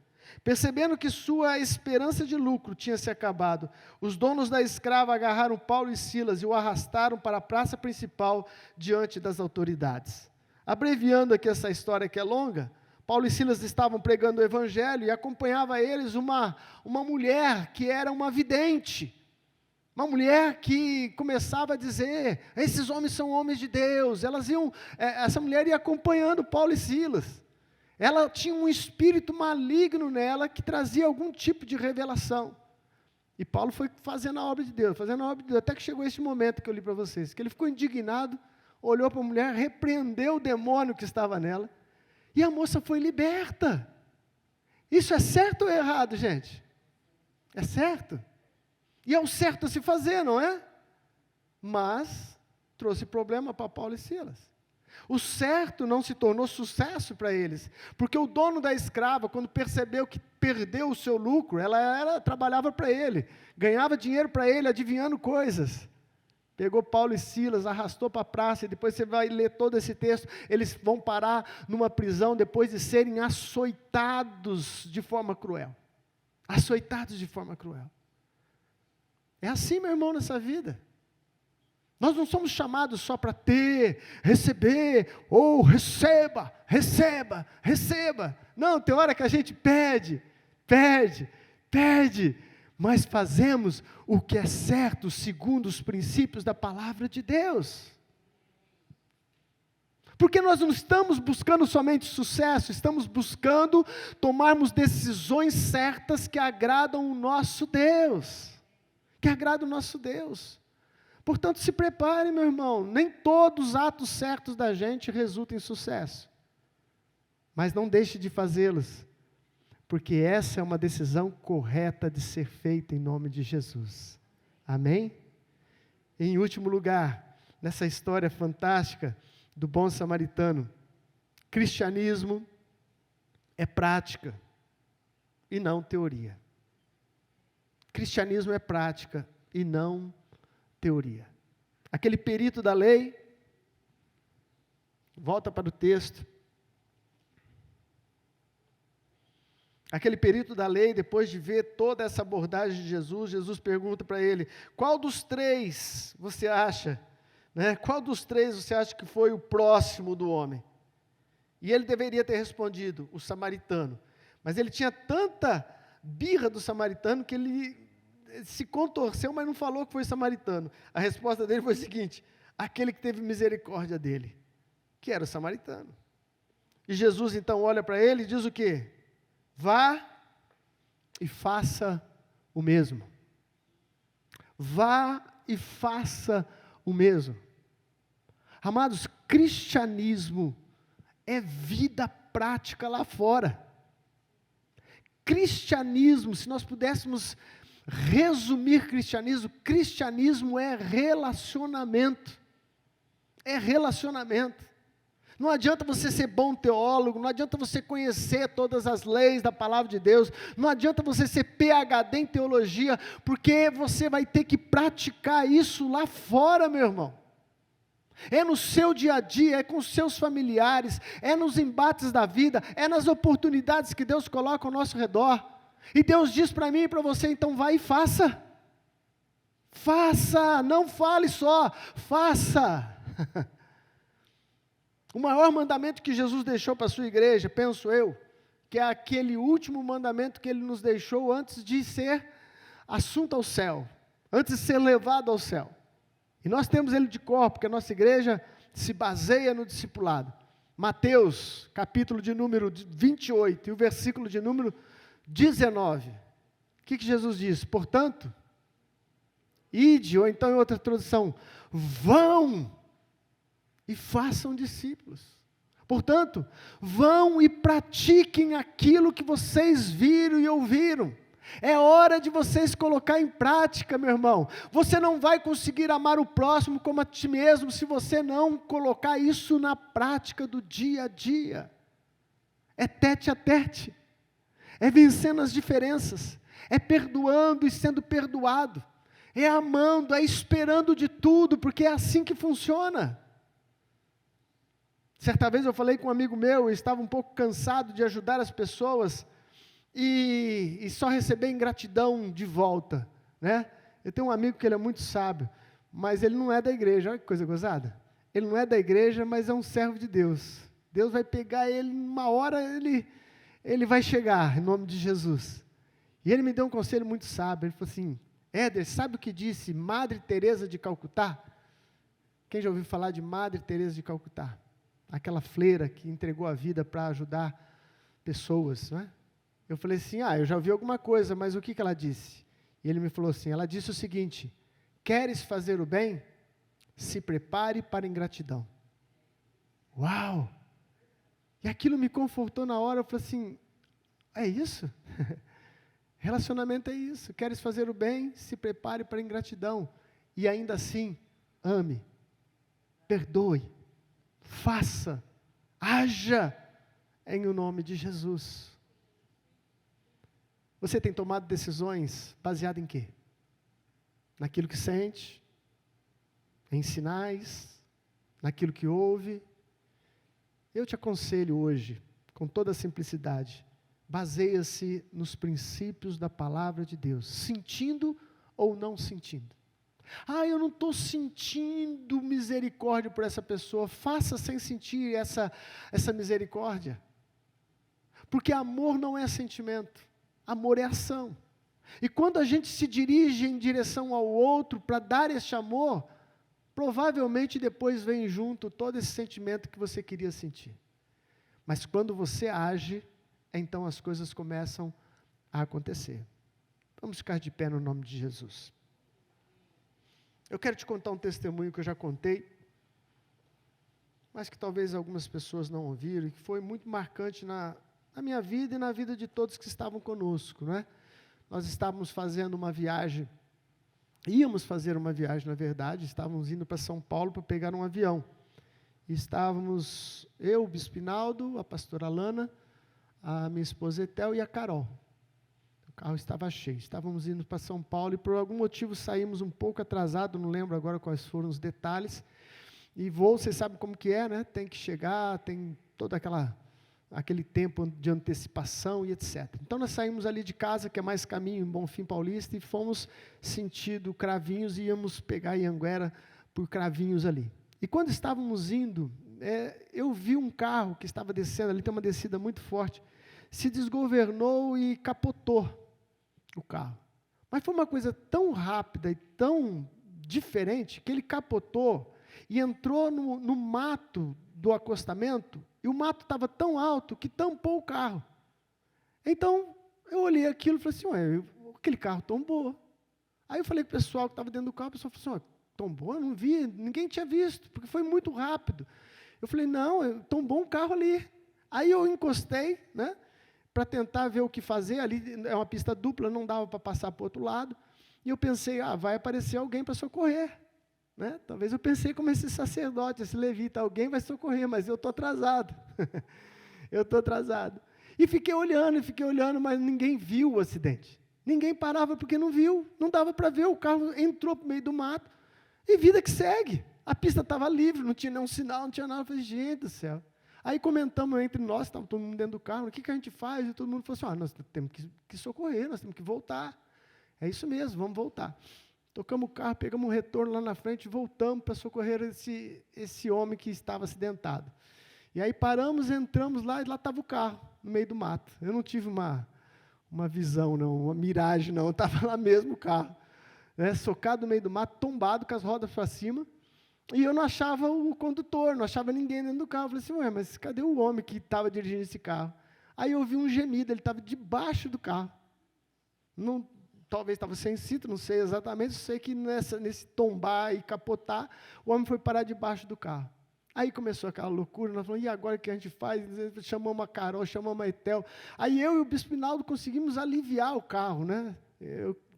Percebendo que sua esperança de lucro tinha se acabado, os donos da escrava agarraram Paulo e Silas e o arrastaram para a praça principal diante das autoridades. Abreviando aqui essa história que é longa, Paulo e Silas estavam pregando o evangelho e acompanhava eles uma mulher que era uma vidente. Uma mulher que começava a dizer, esses homens são homens de Deus. Essa mulher ia acompanhando Paulo e Silas. Ela tinha um espírito maligno nela que trazia algum tipo de revelação. E Paulo foi fazendo a obra de Deus, até que chegou esse momento que eu li para vocês, que ele ficou indignado, olhou para a mulher, repreendeu o demônio que estava nela, e a moça foi liberta. Isso é certo ou errado, gente? É certo. E é o certo a se fazer, não é? Mas trouxe problema para Paulo e Silas. O certo não se tornou sucesso para eles, porque o dono da escrava, quando percebeu que perdeu o seu lucro, ela trabalhava para ele, ganhava dinheiro para ele, adivinhando coisas. Pegou Paulo e Silas, arrastou para a praça, e depois você vai ler todo esse texto, eles vão parar numa prisão depois de serem açoitados de forma cruel. Açoitados de forma cruel. É assim, meu irmão, nessa vida. Nós não somos chamados só para ter, receber, ou receba. Não, tem hora que a gente pede, mas fazemos o que é certo segundo os princípios da palavra de Deus. Porque nós não estamos buscando somente sucesso, estamos buscando tomarmos decisões certas que agradam o nosso Deus. Que agradam o nosso Deus. Portanto, se prepare, meu irmão. Nem todos os atos certos da gente resultam em sucesso. Mas não deixe de fazê-los. Porque essa é uma decisão correta de ser feita em nome de Jesus. Amém? Em último lugar, nessa história fantástica do bom samaritano, cristianismo é prática e não teoria. Cristianismo é prática e não teoria. Aquele perito da lei, volta para o texto. Aquele perito da lei, depois de ver toda essa abordagem de Jesus, Jesus pergunta para ele: qual dos três você acha? Qual dos três você acha que foi o próximo do homem? E ele deveria ter respondido: o samaritano. Mas ele tinha tanta birra do samaritano que ele se contorceu, mas não falou que foi samaritano. A resposta dele foi a seguinte: aquele que teve misericórdia dele, que era o samaritano. E Jesus então olha para ele e diz o quê? Vá e faça o mesmo. Vá e faça o mesmo. Amados, cristianismo é vida prática lá fora. Cristianismo, se nós pudéssemos resumir cristianismo, cristianismo é relacionamento. É relacionamento. Não adianta você ser bom teólogo, não adianta você conhecer todas as leis da palavra de Deus, não adianta você ser PhD em teologia, porque você vai ter que praticar isso lá fora, meu irmão. É no seu dia a dia, é com os seus familiares, é nos embates da vida, é nas oportunidades que Deus coloca ao nosso redor. E Deus diz para mim e para você: então vai e faça. Faça, não fale só, faça. O maior mandamento que Jesus deixou para a sua igreja, penso eu, que é aquele último mandamento que Ele nos deixou antes de ser assunto ao céu, antes de ser levado ao céu. E nós temos ele de cor, porque a nossa igreja se baseia no discipulado. Mateus, capítulo de número 28, e o versículo de número 19. O que Jesus diz? Portanto, ide, ou então em outra tradução, vão e façam discípulos. Portanto, vão e pratiquem aquilo que vocês viram e ouviram. É hora de vocês colocar em prática, meu irmão. Você não vai conseguir amar o próximo como a ti mesmo se você não colocar isso na prática do dia a dia. É tete a tete. É vencendo as diferenças. É perdoando e sendo perdoado. É amando, é esperando de tudo, porque é assim que funciona. Certa vez eu falei com um amigo meu, eu estava um pouco cansado de ajudar as pessoas e só receber ingratidão de volta, né? Eu tenho um amigo que ele é muito sábio, mas ele não é da igreja. Olha que coisa gozada. Ele não é da igreja, mas é um servo de Deus. Deus vai pegar ele, numa hora ele vai chegar, em nome de Jesus. E ele me deu um conselho muito sábio. Ele falou assim: Éder, sabe o que disse Madre Teresa de Calcutá? Quem já ouviu falar de Madre Teresa de Calcutá? Aquela freira que entregou a vida para ajudar pessoas, não é? Eu falei assim: eu já ouvi alguma coisa, mas o que ela disse? E ele me falou assim: ela disse o seguinte: queres fazer o bem? Se prepare para a ingratidão. Uau! E aquilo me confortou na hora. Eu falei assim: é isso? Relacionamento é isso. Queres fazer o bem? Se prepare para a ingratidão. E ainda assim, ame, perdoe, faça, haja em o nome de Jesus. Você tem tomado decisões baseadas em quê? Naquilo que sente, em sinais, naquilo que ouve. Eu te aconselho hoje, com toda a simplicidade, baseia-se nos princípios da palavra de Deus, sentindo ou não sentindo. Eu não estou sentindo misericórdia por essa pessoa. Faça sem sentir essa misericórdia. Porque amor não é sentimento. Amor é ação. E quando a gente se dirige em direção ao outro para dar este amor, provavelmente depois vem junto todo esse sentimento que você queria sentir. Mas quando você age, então as coisas começam a acontecer. Vamos ficar de pé no nome de Jesus. Eu quero te contar um testemunho que eu já contei, mas que talvez algumas pessoas não ouviram, e que foi muito marcante na minha vida e na vida de todos que estavam conosco, né? Nós estávamos fazendo uma viagem, íamos fazer uma viagem, na verdade, estávamos indo para São Paulo para pegar um avião. E estávamos, eu, o Bispo Pinaldo, a pastora Alana, a minha esposa Etel e a Carol. O carro estava cheio. Estávamos indo para São Paulo e por algum motivo saímos um pouco atrasado, não lembro agora quais foram os detalhes. E voo, vocês sabem como que é, né? Tem que chegar, tem todo aquele tempo de antecipação e etc. Então nós saímos ali de casa, que é mais caminho em Bonfim Paulista, e fomos sentido Cravinhos e íamos pegar Anhanguera por Cravinhos ali. E quando estávamos indo, eu vi um carro que estava descendo, ali tem uma descida muito forte, se desgovernou e capotou o carro. Mas foi uma coisa tão rápida e tão diferente, que ele capotou e entrou no mato do acostamento, e o mato estava tão alto que tampou o carro. Então, eu olhei aquilo e falei assim, ué, aquele carro tombou. Aí eu falei para o pessoal que estava dentro do carro, o pessoal falou assim, tombou? Eu não vi, ninguém tinha visto, porque foi muito rápido. Eu falei, não, tombou um carro ali. Aí eu encostei, né, para tentar ver o que fazer, ali é uma pista dupla, não dava para passar para o outro lado, e eu pensei, vai aparecer alguém para socorrer. Né? Talvez eu pensei como esse sacerdote, esse levita, alguém vai socorrer, mas eu estou atrasado. Eu estou atrasado. E fiquei olhando, mas ninguém viu o acidente. Ninguém parava porque não viu, não dava para ver, o carro entrou para o meio do mato, e vida que segue. A pista estava livre, não tinha nenhum sinal, não tinha nada. Eu falei, gente do céu. Aí comentamos entre nós, estava todo mundo dentro do carro, o que a gente faz? E todo mundo falou assim, nós temos que socorrer, nós temos que voltar. É isso mesmo, vamos voltar. Tocamos o carro, pegamos um retorno lá na frente, voltamos para socorrer esse homem que estava acidentado. E aí paramos, entramos lá, e lá estava o carro, no meio do mato. Eu não tive uma visão, não, uma miragem, não, estava lá mesmo o carro. Né, socado no meio do mato, tombado, com as rodas para cima, e eu não achava o condutor, não achava ninguém dentro do carro. Eu falei assim, ué, mas cadê o homem que estava dirigindo esse carro? Aí eu ouvi um gemido, ele estava debaixo do carro. Não, talvez estava sem cinto, não sei exatamente, sei que nesse tombar e capotar, o homem foi parar debaixo do carro. Aí começou aquela loucura, nós falamos, e agora o que a gente faz? Chamamos a Carol, chamamos a Etel. Aí eu e o Bispo Pinaldo conseguimos aliviar o carro, né?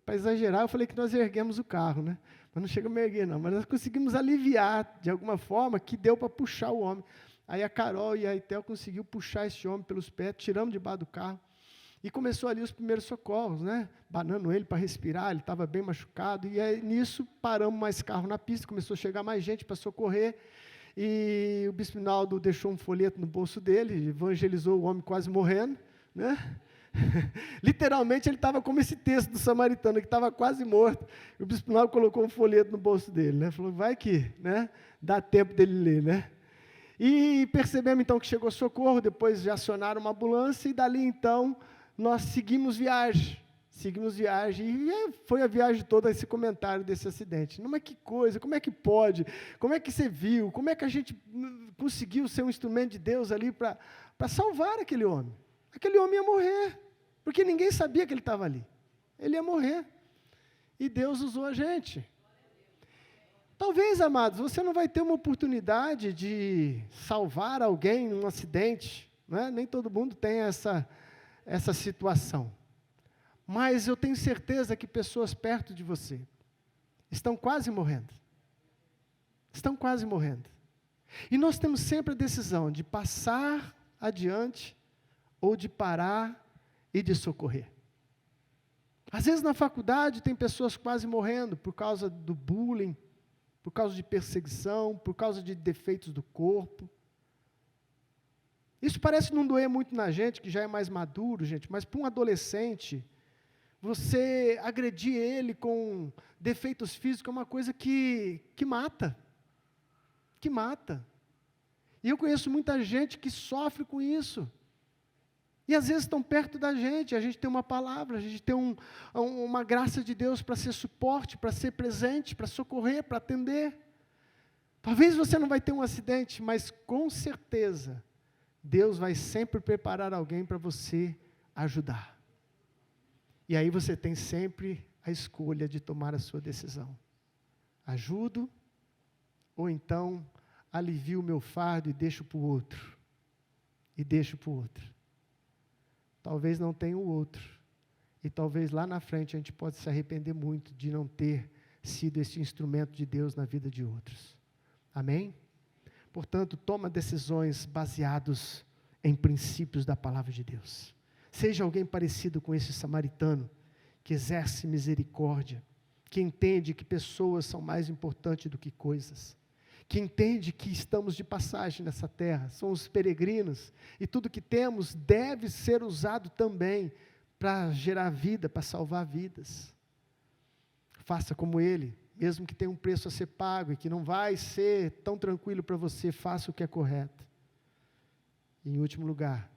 Para exagerar, eu falei que nós erguemos o carro, né? Mas não chegamos a erguer, não. Mas nós conseguimos aliviar, de alguma forma, que deu para puxar o homem. Aí a Carol e a Etel conseguiu puxar esse homem pelos pés, tiramos debaixo do carro. E começou ali os primeiros socorros, né? Banando ele para respirar, ele estava bem machucado. E aí, nisso, paramos mais carro na pista, começou a chegar mais gente para socorrer. E o Bispo Pinaldo deixou um folheto no bolso dele, evangelizou o homem quase morrendo, né? Literalmente ele estava como esse texto do samaritano, que estava quase morto. O Bispo Pinaldo colocou um folheto no bolso dele, né? Falou, vai que, né? Dá tempo dele ler, né? E percebemos então que chegou socorro, depois já acionaram uma ambulância, e dali então nós seguimos viagem, e foi a viagem toda esse comentário desse acidente. Não, mas que coisa, como é que pode? Como é que você viu? Como é que a gente conseguiu ser um instrumento de Deus ali para salvar aquele homem? Aquele homem ia morrer, porque ninguém sabia que ele estava ali. Ele ia morrer. E Deus usou a gente. Talvez, amados, você não vai ter uma oportunidade de salvar alguém num acidente, né? Nem todo mundo tem essa situação. Mas eu tenho certeza que pessoas perto de você estão quase morrendo. Estão quase morrendo. E nós temos sempre a decisão de passar adiante ou de parar e de socorrer. Às vezes na faculdade tem pessoas quase morrendo por causa do bullying, por causa de perseguição, por causa de defeitos do corpo. Isso parece não doer muito na gente, que já é mais maduro, gente, mas para um adolescente, você agredir ele com defeitos físicos é uma coisa que mata. Que mata. E eu conheço muita gente que sofre com isso. E às vezes estão perto da gente, a gente tem uma palavra, a gente tem uma graça de Deus para ser suporte, para ser presente, para socorrer, para atender. Talvez você não vai ter um acidente, mas com certeza, Deus vai sempre preparar alguém para você ajudar. E aí você tem sempre a escolha de tomar a sua decisão. Ajudo, ou então alivio o meu fardo e deixo para o outro. Talvez não tenha o outro. E talvez lá na frente a gente possa se arrepender muito de não ter sido esse instrumento de Deus na vida de outros. Amém? Portanto, toma decisões baseadas em princípios da palavra de Deus. Seja alguém parecido com esse samaritano, que exerce misericórdia, que entende que pessoas são mais importantes do que coisas, que entende que estamos de passagem nessa terra, somos peregrinos, e tudo que temos deve ser usado também para gerar vida, para salvar vidas. Faça como ele, mesmo que tenha um preço a ser pago, e que não vai ser tão tranquilo para você, faça o que é correto. E em último lugar,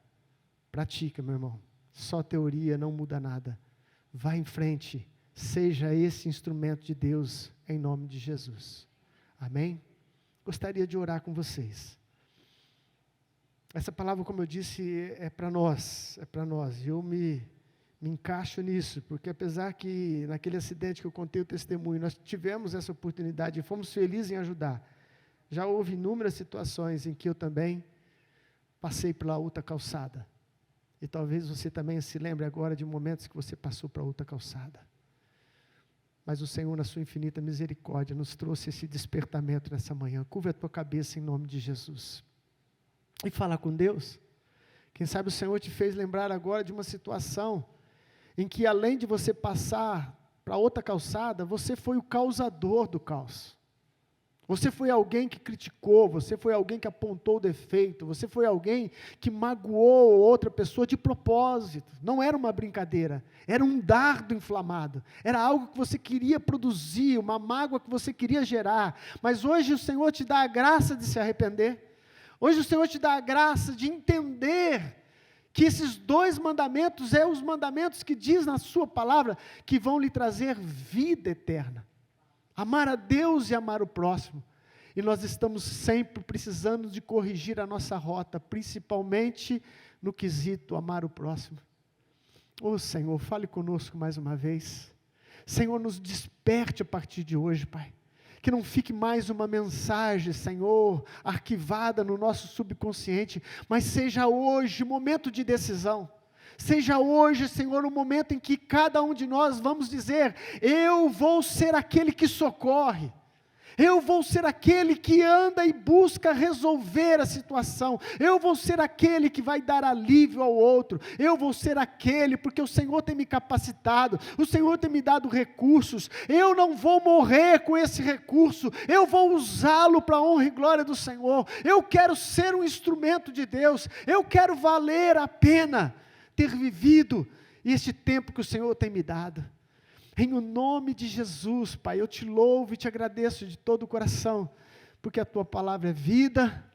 pratica, meu irmão. Só teoria não muda nada. Vá em frente, seja esse instrumento de Deus, em nome de Jesus. Amém? Gostaria de orar com vocês. Essa palavra, como eu disse, é para nós, e eu me encaixo nisso, porque apesar que naquele acidente que eu contei o testemunho, nós tivemos essa oportunidade e fomos felizes em ajudar. Já houve inúmeras situações em que eu também passei pela outra calçada. E talvez você também se lembre agora de momentos que você passou para outra calçada. Mas o Senhor, na sua infinita misericórdia, nos trouxe esse despertamento nessa manhã. Curva a tua cabeça em nome de Jesus. E fala com Deus. Quem sabe o Senhor te fez lembrar agora de uma situação em que, além de você passar para outra calçada, você foi o causador do caos. Você foi alguém que criticou, você foi alguém que apontou o defeito, você foi alguém que magoou outra pessoa de propósito. Não era uma brincadeira, era um dardo inflamado, era algo que você queria produzir, uma mágoa que você queria gerar. Mas hoje o Senhor te dá a graça de se arrepender, hoje o Senhor te dá a graça de entender que esses 2 mandamentos são os mandamentos que diz na sua palavra, que vão lhe trazer vida eterna. Amar a Deus e amar o próximo. E nós estamos sempre precisando de corrigir a nossa rota, principalmente no quesito amar o próximo. Ô Senhor, fale conosco mais uma vez. Senhor, nos desperte a partir de hoje, Pai. Que não fique mais uma mensagem, Senhor, arquivada no nosso subconsciente, mas seja hoje momento de decisão. Seja hoje, Senhor, o momento em que cada um de nós vamos dizer: eu vou ser aquele que socorre, eu vou ser aquele que anda e busca resolver a situação, eu vou ser aquele que vai dar alívio ao outro, eu vou ser aquele, porque o Senhor tem me capacitado, o Senhor tem me dado recursos, eu não vou morrer com esse recurso, eu vou usá-lo para a honra e glória do Senhor, eu quero ser um instrumento de Deus, eu quero valer a pena ter vivido este tempo que o Senhor tem me dado. Em o nome de Jesus, Pai, eu te louvo e te agradeço de todo o coração, porque a tua palavra é vida,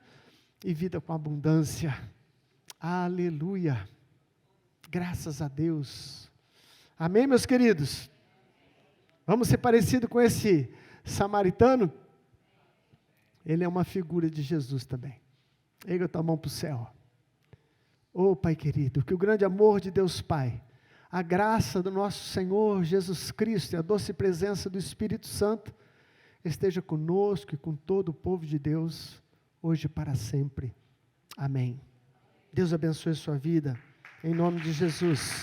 e vida com abundância. Aleluia. Graças a Deus. Amém, meus queridos? Vamos ser parecidos com esse samaritano? Ele é uma figura de Jesus também. Erga a tua mão para o céu. Oh, Pai querido, que o grande amor de Deus Pai, a graça do nosso Senhor Jesus Cristo e a doce presença do Espírito Santo esteja conosco e com todo o povo de Deus, hoje e para sempre. Amém. Deus abençoe a sua vida, em nome de Jesus.